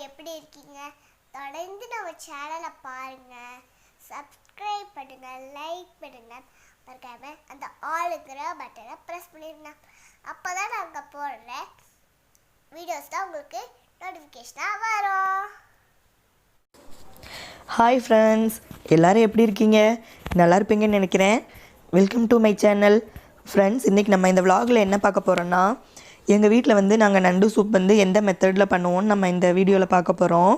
எப்படி இருக்கீங்க? தொடர்ந்து நம்ம சேனலை பாருங்க, சப்ஸ்கிரைப் பண்ணுங்க, லைக் பண்ணுங்க, மறக்காம அந்த ஆளுங்கிற பட்டனை ப்ரெஸ் பண்ணிடுங்க. அப்போதான் நாங்கள் போடுற வீடியோஸ் தான் உங்களுக்கு நோட்டிஃபிகேஷனாக வரும். ஹாய் ஃப்ரெண்ட்ஸ், எல்லோரும் எப்படி இருக்கீங்க? நல்லா இருப்பீங்கன்னு நினைக்கிறேன். Welcome to my channel. Friends, இன்றைக்கி நம்ம இந்த விலாகில் என்ன பார்க்க போகிறோன்னா, எங்கள் வீட்டில் வந்து நாங்கள் நண்டு சூப் வந்து எந்த மெத்தடில் பண்ணுவோம்னு நம்ம இந்த வீடியோவில் பார்க்க போகிறோம்.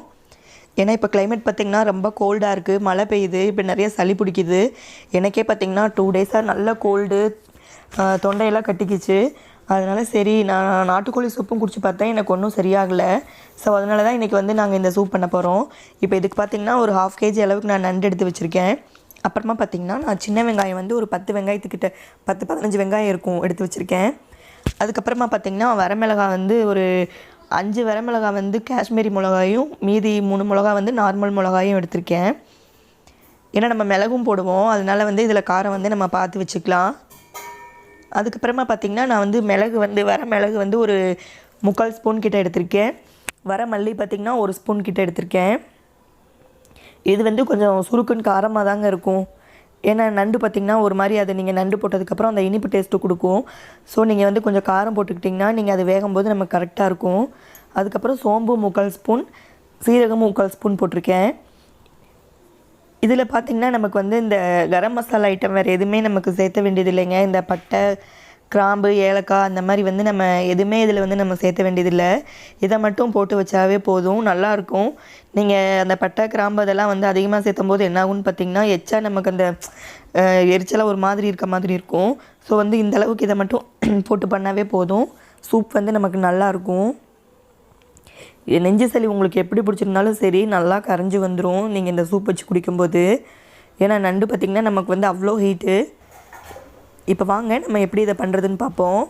ஏன்னா இப்போ கிளைமேட் பார்த்திங்கன்னா ரொம்ப கோல்டாக இருக்குது, மழை பெய்யுது, இப்போ நிறைய சளி பிடிக்குது. எனக்கே பார்த்திங்கன்னா 2 டேஸாக நல்ல கோல்டு, தொண்டையெல்லாம் கட்டிக்கிச்சு. அதனால் சரி நான் நாட்டுக்கோழி சூப்பும் குடிச்சு பார்த்தேன், எனக்கு ஒன்றும் சரியாகலை. ஸோ அதனால தான் இன்றைக்கி வந்து நாங்கள் இந்த சூப் பண்ண போகிறோம். இப்போ இதுக்கு பார்த்திங்கன்னா ஒரு 1/2 kg அளவுக்கு நான் நண்டு எடுத்து வச்சுருக்கேன். அப்புறமா பார்த்திங்கன்னா நான் சின்ன வெங்காயம் வந்து ஒரு 10 வெங்காயத்துக்கிட்ட 10-15 வெங்காயம் இருக்கும் எடுத்து வச்சுருக்கேன். அதுக்கப்புறமா பார்த்திங்கன்னா வரமிளகாய் வந்து ஒரு 5 வரமிளகாய் வந்து காஷ்மீரி மிளகாயும், மீதி 3 மிளகா வந்து நார்மல் மிளகாயும் எடுத்திருக்கேன். ஏன்னா நம்ம மிளகும் போடுவோம், அதனால் வந்து இதில் காரம் வந்து நம்ம பார்த்து வச்சுக்கலாம். அதுக்கப்புறமா பார்த்திங்கன்னா நான் வந்து வரமிளகு வந்து ஒரு 3/4 ஸ்பூன் கிட்ட எடுத்திருக்கேன். வரமல்லி பார்த்திங்கன்னா 1 ஸ்பூன் கிட்ட எடுத்திருக்கேன். இது வந்து கொஞ்சம் சுருக்குன்னு காரமாக தாங்க இருக்கும். ஏன்னா நண்டு பார்த்திங்கன்னா ஒரு மாதிரி அது நீங்கள் நண்டு போட்டதுக்கப்புறம் அந்த இனிப்பு டேஸ்ட்டு கொடுக்கும். ஸோ நீங்கள் வந்து கொஞ்சம் காரம் போட்டுக்கிட்டிங்கன்னா நீங்கள் அது வேகும்போது நமக்கு கரெக்டாக இருக்கும். அதுக்கப்புறம் சோம்பு 3/4 ஸ்பூன், சீரகம் 3/4 ஸ்பூன் போட்டிருக்கேன். இதில் பார்த்திங்கன்னா நமக்கு வந்து இந்த கரம் மசாலா ஐட்டம் வேறு எதுவுமே நமக்கு சேர்த்த வேண்டியது இல்லைங்க. இந்த பட்டை, கிராம்பு, ஏலக்காய் அந்த மாதிரி வந்து நம்ம எதுவுமே இதில் வந்து நம்ம சேர்த்த வேண்டியதில்லை. இதை மட்டும் போட்டு வச்சாவே போதும், நல்லாயிருக்கும். நீங்கள் அந்த பட்டை, கிராம்பு அதெல்லாம் வந்து அதிகமாக சேர்த்தும் போது என்ன ஆகும்னு பார்த்திங்கன்னா எச்சா நமக்கு அந்த எரிச்சலாக ஒரு மாதிரி இருக்க மாதிரி இருக்கும். ஸோ வந்து இந்த அளவுக்கு இதை மட்டும் போட்டு பண்ணாவே போதும், சூப் வந்து நமக்கு நல்லாயிருக்கும். நெஞ்சு சளி உங்களுக்கு எப்படி பிடிச்சிருந்தாலும் சரி நல்லா கரைஞ்சி வந்துடும் நீங்கள் இந்த சூப் வச்சு குடிக்கும்போது. ஏன்னா நண்டு பார்த்திங்கன்னா நமக்கு வந்து அவ்வளோ ஹீட்டு. இப்போ வாங்க நம்ம எப்படி இதை பண்ணுறதுன்னு பார்ப்போம்.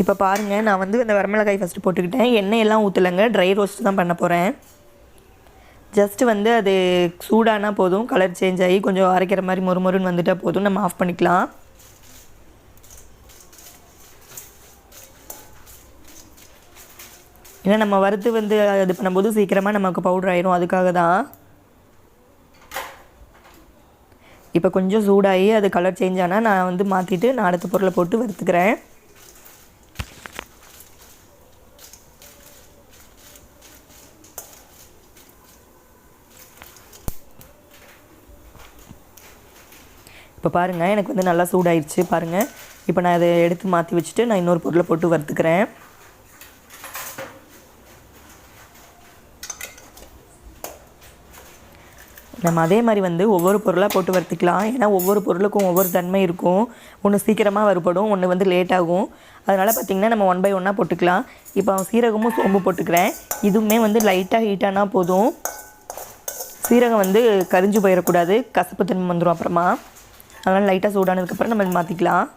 இப்போ பாருங்கள், நான் வந்து இந்த வரமிளகாய் ஃபஸ்ட்டு போட்டுக்கிட்டேன். எண்ணெயெல்லாம் ஊற்றலைங்க, ட்ரை ரோஸ்ட் தான் பண்ண போகிறேன். ஜஸ்ட்டு வந்து அது சூடானா போதும், கலர் சேஞ்ச் ஆகி கொஞ்சம் அரைக்கிற மாதிரி மொறுமொறுன்னு வந்துட்டால் போதும், நம்ம ஆஃப் பண்ணிக்கலாம். ஏன்னா நம்ம வறுத்து வந்து இது பண்ணும்போது சீக்கிரமாக நமக்கு பவுடர் ஆயிரும், அதுக்காக தான். இப்போ கொஞ்சம் சூடாகி அது கலர் சேஞ்ச் ஆனால் நான் வந்து மாற்றிட்டு நான் அடுத்த பொருளை போட்டு வறுத்துக்கிறேன். இப்போ பாருங்கள், எனக்கு வந்து நல்லா சூடாயிடுச்சு பாருங்கள். இப்போ நான் அதை எடுத்து மாற்றி வச்சுட்டு நான் இன்னொரு பொருளை போட்டு வறுத்துக்கிறேன். நம்ம அதே மாதிரி வந்து ஒவ்வொரு பொருளாக போட்டு வறுத்துக்கலாம். ஏன்னா ஒவ்வொரு பொருளுக்கும் ஒவ்வொரு தன்மை இருக்கும். ஒன்று சீக்கிரமாக வறுபடும், ஒன்று வந்து லேட் ஆகும். அதனால் பார்த்திங்கன்னா நம்ம 1 by 1 போட்டுக்கலாம். இப்போ சீரகமும் சோம்பு போட்டுக்கிறேன். இதுவுமே வந்து லைட்டாக ஹீட்டானா போதும். சீரகம் வந்து கரிஞ்சு போயிடக்கூடாது, கசப்பு தன்மை வந்துடும் அப்புறமா. அதனால் லைட்டாக சூடானதுக்கப்புறம் நம்ம மாற்றிக்கலாம்.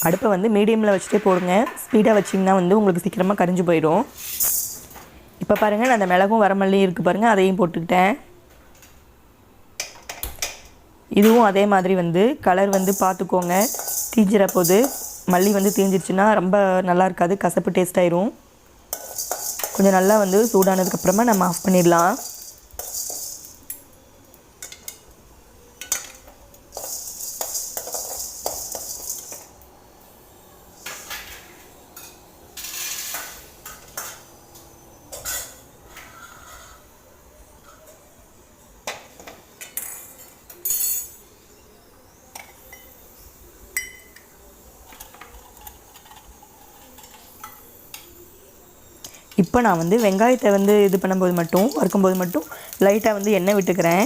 அடுப்பை வந்து மீடியமில் வச்சுட்டே போடுங்க. ஸ்பீடாக வச்சிங்கன்னா வந்து உங்களுக்கு சீக்கிரமாக கரிஞ்சு போயிடும். இப்போ பாருங்கள், நான் அந்த மிளகும் வரமல்லியும் இருக்குது பாருங்கள், அதையும் போட்டுக்கிட்டேன். இதுவும் அதே மாதிரி வந்து கலர் வந்து பார்த்துக்கோங்க, தீஞ்சிற போது. மல்லி வந்து தீஞ்சிருச்சுன்னா ரொம்ப நல்லா இருக்காது, கசப்பு டேஸ்ட் ஆயிரும். கொஞ்சம் நல்லா வந்து சூடானதுக்கப்புறமா நம்ம ஆஃப் பண்ணிடலாம். இப்போ நான் வந்து வெங்காயத்தை வந்து இது பண்ணும்போது மட்டும், வறுக்கும்போது மட்டும் லைட்டாக வந்து எண்ணெய் விட்டுக்கிறேன்.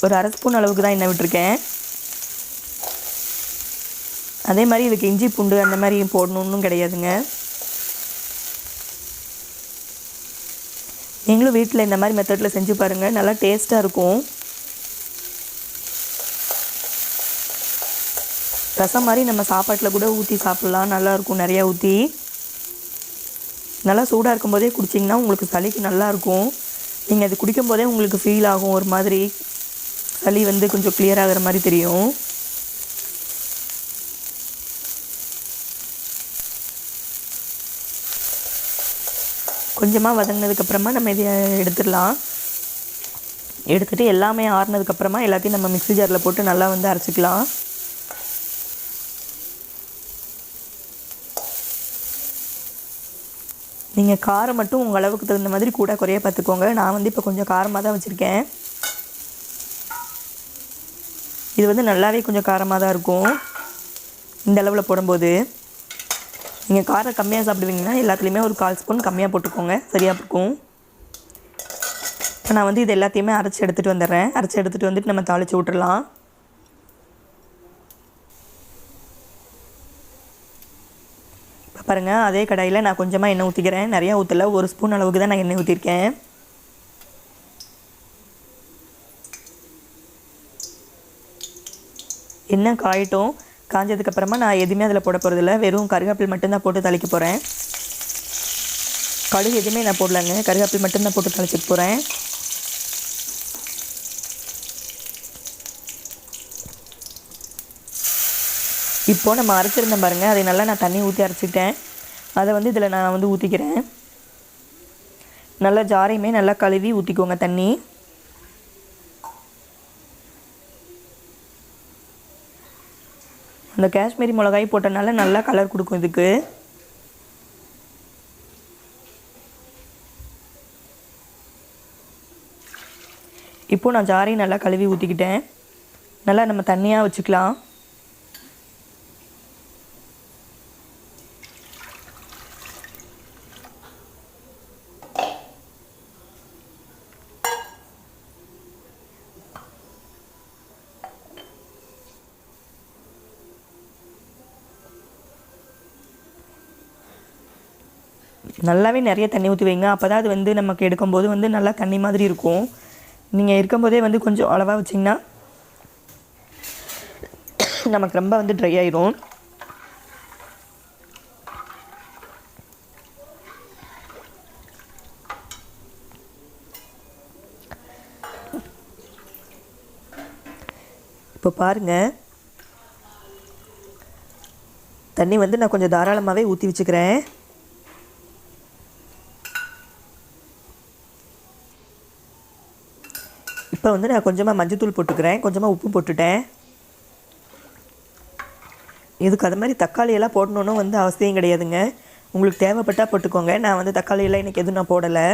ஒரு 1/2 ஸ்பூன் அளவுக்கு தான் எண்ணெய் விட்டுருக்கேன். அதே மாதிரி இதுக்கு இஞ்சி பூண்டு அந்த மாதிரி போடணுன்னு கிடையாதுங்க. நீங்களும் வீட்டில் இந்த மாதிரி மெத்தடில் செஞ்சு பாருங்கள், நல்லா டேஸ்ட்டாக இருக்கும். ரசம் மாதிரி நம்ம சாப்பாட்டில் கூட ஊற்றி சாப்பிட்லாம், நல்லாயிருக்கும் நிறையா ஊற்றி. நல்லா சூடாக இருக்கும்போதே குடிச்சிங்கன்னா உங்களுக்கு சளிக்கு நல்லாயிருக்கும். நீங்கள் அது குடிக்கும்போதே உங்களுக்கு ஃபீல் ஆகும், ஒரு மாதிரி சளி வந்து கொஞ்சம் கிளியர் ஆகிற மாதிரி தெரியும். கொஞ்சமாக வதங்கினதுக்கப்புறமா நம்ம இதை எடுத்துடலாம். எடுத்துகிட்டு எல்லாமே ஆறுனதுக்கப்புறமா எல்லாத்தையும் நம்ம மிக்ஸி ஜாரில் போட்டு நல்லா வந்து அரைச்சிக்கலாம். நீங்கள் காரம் மட்டும் உங்கள் அளவுக்கு தகுந்த மாதிரி கூட குறைய பார்த்துக்கோங்க. நான் வந்து இப்போ கொஞ்சம் காரமாக தான் வச்சுருக்கேன். இது வந்து நல்லாவே கொஞ்சம் காரமாக தான் இருக்கும் இந்த அளவில் போடும்போது. நீங்கள் காரம் கம்மியாக சாப்பிடுவீங்கன்னா எல்லாத்துலேயுமே ஒரு 1/4 ஸ்பூன் கம்மியாக போட்டுக்கோங்க, சரியாக இருக்கும். இப்போ நான் வந்து இது எல்லாத்தையுமே அரைச்சி எடுத்துகிட்டு வந்துடுறேன். அரைச்சி எடுத்துகிட்டு வந்துட்டு நம்ம தாளித்து விட்டுறலாம். இப்போ பாருங்கள், அதே கடாயில் நான் கொஞ்சமாக எண்ணெய் ஊற்றிக்கிறேன். நிறையா ஊற்றல, 1 ஸ்பூன் அளவுக்கு தான் நான் எண்ணெய் ஊற்றிருக்கேன். எண்ணெய் காயட்டும். காஞ்சதுக்கப்புறமா நான் எதுவுமே அதில் போட போகிறதில்ல, வெறும் கருவேப்பிலை மட்டும்தான் போட்டு தாளிக்க போகிறேன். கடுகு எதுவுமே நான் போடலங்க, கருவேப்பிலை மட்டும்தான் போட்டு தாளிச்சிட்டு போகிறேன். இப்போது நம்ம அரைச்சிருந்தேன் பாருங்கள், அதை நல்லா நான் தண்ணி ஊற்றி அரைச்சிக்கிட்டேன். அதை வந்து இதில் நான் வந்து ஊற்றிக்கிறேன். நல்லா ஜாரையுமே நல்லா கழுவி ஊற்றிக்கோங்க தண்ணி. அந்த காஷ்மீரி மிளகாய் போட்டனால நல்லா கலர் கொடுக்கும் இதுக்கு. இப்போது நான் ஜாரையும் நல்லா கழுவி ஊற்றிக்கிட்டேன். நல்லா நம்ம தண்ணியாக வச்சுக்கலாம். நல்லாவே நிறைய தண்ணி ஊற்றி வைங்க, அப்போ தான் அது வந்து நமக்கு எடுக்கும்போது வந்து நல்லா தண்ணி மாதிரி இருக்கும். நீங்கள் இருக்கும்போதே வந்து கொஞ்சம் அளவாக வச்சிங்கன்னா நமக்கு ரொம்ப வந்து ட்ரை ஆயிரும். இப்போ பாருங்கள், தண்ணி வந்து நான் கொஞ்சம் தாராளமாகவே ஊற்றி வச்சுக்கிறேன். இப்போ வந்து நான் கொஞ்சமாக மஞ்சத்தூள் போட்டுக்கிறேன், கொஞ்சமாக உப்பு போட்டுட்டேன். இதுக்கு அது மாதிரி தக்காளியெல்லாம் போடணுன்னு வந்து அவசியம் கிடையாதுங்க, உங்களுக்கு தேவைப்பட்டால் போட்டுக்கோங்க. நான் வந்து தக்காளியெல்லாம் இன்றைக்கி எதுவும் நான் போடலை.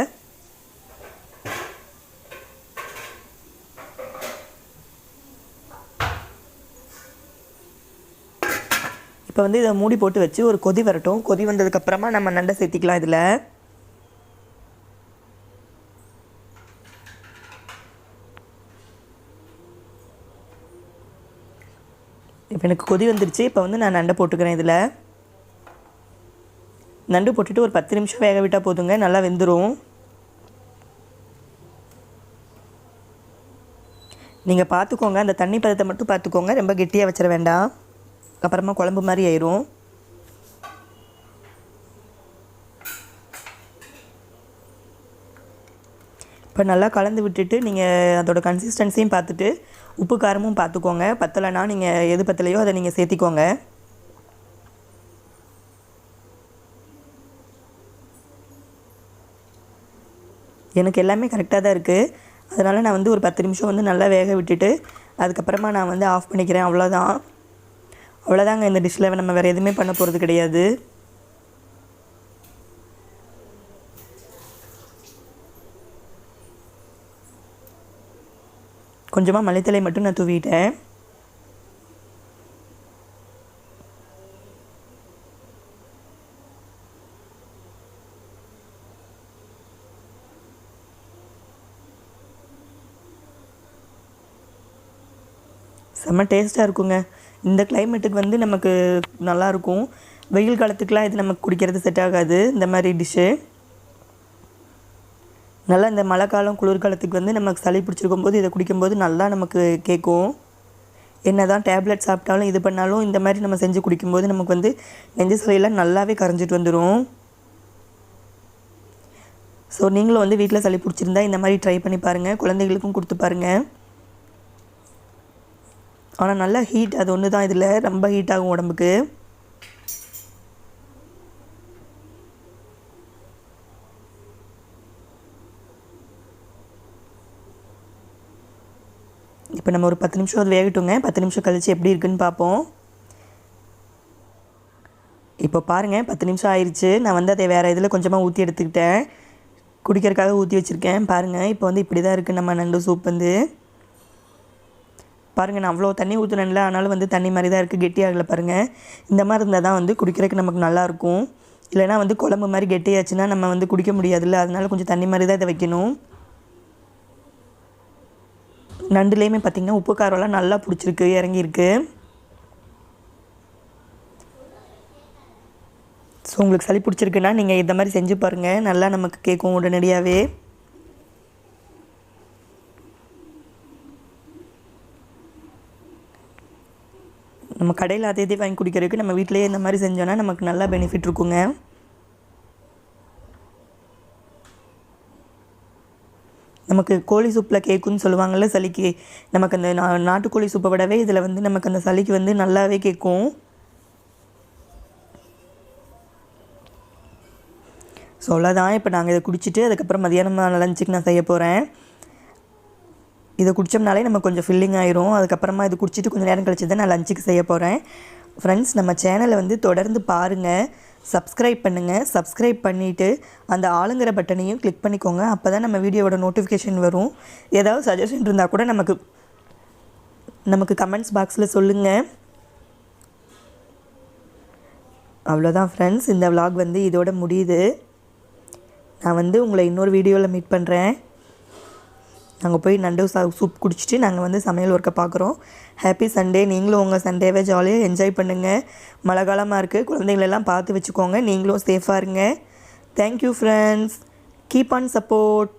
இப்போ வந்து இதை மூடி போட்டு வச்சு ஒரு கொதி வரட்டும். கொதி வந்ததுக்கப்புறமா நம்ம நண்டை சேர்த்திக்கலாம் இதில். இப்போ எனக்கு கொதி வந்துருச்சு. இப்போ வந்து நான் நண்டை போட்டுக்கிறேன் இதில். நண்டு போட்டுட்டு ஒரு 10 நிமிஷம் வேக விட்டால் போதுங்க, நல்லா வெந்துடும். நீங்கள் பார்த்துக்கோங்க, அந்த தண்ணி பதத்தை மட்டும் பார்த்துக்கோங்க, ரொம்ப கெட்டியாக வச்சிட வேண்டாம், அப்புறமா குழம்பு மாதிரி ஆயிரும். இப்போ நல்லா கலந்து விட்டுட்டு நீங்கள் அதோட கன்சிஸ்டன்சியும் பார்த்துட்டு உப்பு காரமும் பார்த்துக்கோங்க. பத்தலைன்னா நீங்கள் எது பத்தலையோ அதை நீங்கள் சேர்த்திக்கோங்க. எனக்கு எல்லாமே கரெக்டாக தான் இருக்குது. அதனால் நான் வந்து ஒரு 10 நிமிஷம் வந்து நல்லா வேக விட்டுட்டு அதுக்கப்புறமா நான் வந்து ஆஃப் பண்ணிக்கிறேன். அவ்வளோதாங்க. இந்த டிஷ்ஷில் நம்ம வேறு எதுவுமே பண்ண போகிறது கிடையாது. கொஞ்சமாக மல்லித்தலை மட்டும் நான் தூவிட்டேன். செம்ம டேஸ்ட்டாக இருக்குங்க. இந்த கிளைமேட்டுக்கு வந்து நமக்கு நல்லாயிருக்கும். வெயில் காலத்துக்கெலாம் இது நமக்கு குடிக்கிறது செட் ஆகாது இந்த மாதிரி டிஷ்ஷு. நல்லா இந்த மழை காலம் குளிர்காலத்துக்கு வந்து நமக்கு சளி பிடிச்சிருக்கும் போது இதை குடிக்கும்போது நல்லா நமக்கு கேட்கும். என்ன தான் டேப்லெட் சாப்பிட்டாலும் இது பண்ணாலும் இந்த மாதிரி நம்ம செஞ்சு குடிக்கும்போது நமக்கு வந்து நெஞ்சு சளியெல்லாம் நல்லாவே கரைஞ்சிட்டு வந்துடும். ஸோ நீங்களும் வந்து வீட்டில் சளி பிடிச்சிருந்தா இந்த மாதிரி ட்ரை பண்ணி பாருங்கள், குழந்தைகளுக்கும் கொடுத்து பாருங்கள். ஆனால் நல்லா ஹீட், அது ஒன்று தான் இதில் ரொம்ப ஹீட் ஆகும் உடம்புக்கு. இப்போ நம்ம ஒரு 10 நிமிஷம் அது வேகட்டுங்க. 10 நிமிஷம் கழித்து எப்படி இருக்குன்னு பார்ப்போம். இப்போ பாருங்கள் 10 நிமிஷம் ஆயிடுச்சு. நான் வந்து அதை வேறு இதில் கொஞ்சமாக ஊற்றி எடுத்துக்கிட்டேன், குடிக்கிறதுக்காக ஊற்றி வச்சுருக்கேன். பாருங்கள் இப்போ வந்து இப்படி தான் இருக்குது நம்ம நண்டு சூப் வந்து. பாருங்கள் நான் அவ்வளோ தண்ணி ஊற்றுனேன்ல, ஆனாலும் வந்து தண்ணி மாதிரி தான் இருக்குது, கெட்டியாகலை. பாருங்கள் இந்த மாதிரி இருந்தால் தான் வந்து குடிக்கிறதுக்கு நமக்கு நல்லாயிருக்கும். இல்லைனா வந்து குழம்பு மாதிரி கெட்டியாச்சுன்னா நம்ம வந்து குடிக்க முடியாதுல்ல, அதனால கொஞ்சம் தண்ணி மாதிரி தான் இதை வைக்கணும். நண்டுலேயுமே பார்த்திங்கன்னா உப்பு காரம்லாம் நல்லா பிடிச்சிருக்கு, இறங்கியிருக்கு. ஸோ உங்களுக்கு சளி பிடிச்சிருக்குன்னா நீங்கள் இந்த மாதிரி செஞ்சு பாருங்கள், நல்லா நமக்கு கேட்கும் உடனடியாகவே. நம்ம கடையில் அதே இதே வாங்கி குடிக்கிறதுக்கு நம்ம வீட்டிலேயே இந்த மாதிரி செஞ்சோன்னா நமக்கு நல்லா பெனிஃபிட் இருக்குங்க. நமக்கு கோழி சூப்பில் கேட்குன்னு சொல்லுவாங்கள்ல சளிக்கு, நமக்கு அந்த நாட்டுக்கோழி சூப்பை விடவே இதில் வந்து நமக்கு அந்த சளிக்கு வந்து நல்லாவே கேட்கும். ஸோ அவ்வளோதான். இப்போ நாங்கள் இதை குடிச்சிட்டு அதுக்கப்புறம் மதியானம் லஞ்சுக்கு நான் செய்ய போகிறேன். இதை குடித்தோம்னாலே நம்ம கொஞ்சம் ஃபில்லிங் ஆயிரும். அதுக்கப்புறமா இது குடிச்சிட்டு கொஞ்சம் நேரம் கழிச்சு தான் நான் லஞ்சுக்கு செய்ய போகிறேன். ஃப்ரெண்ட்ஸ் நம்ம சேனலை வந்து தொடர்ந்து பாருங்கள், சப்ஸ்கிரைப் பண்ணுங்கள். சப்ஸ்கிரைப் பண்ணிவிட்டு அந்த ஆளுங்கிற பட்டனையும் கிளிக் பண்ணிக்கோங்க. அப்போ தான் நம்ம வீடியோவோட நோட்டிஃபிகேஷன் வரும். ஏதாவது சஜஷன் இருந்தால் கூட நமக்கு கமெண்ட்ஸ் பாக்ஸில் சொல்லுங்கள். அவ்வளோதான் ஃப்ரெண்ட்ஸ், இந்த vlog வந்து இதோட முடியுது. நான் வந்து உங்களை இன்னொரு வீடியோவில் மீட் பண்ணுறேன். நாங்கள் போய் நண்டு சூப் குடிச்சிட்டு நாங்கள் வந்து சமையல் ஒர்க்கை பார்க்குறோம். Happy Sunday. நீங்களும் உங்கள் சண்டேவை ஜாலியாக என்ஜாய் பண்ணுங்கள். மழை காலமாக இருக்குது, குழந்தைங்களெல்லாம் பார்த்து வச்சுக்கோங்க. நீங்களும் சேஃபாக இருங்க. Thank you friends, keep on support.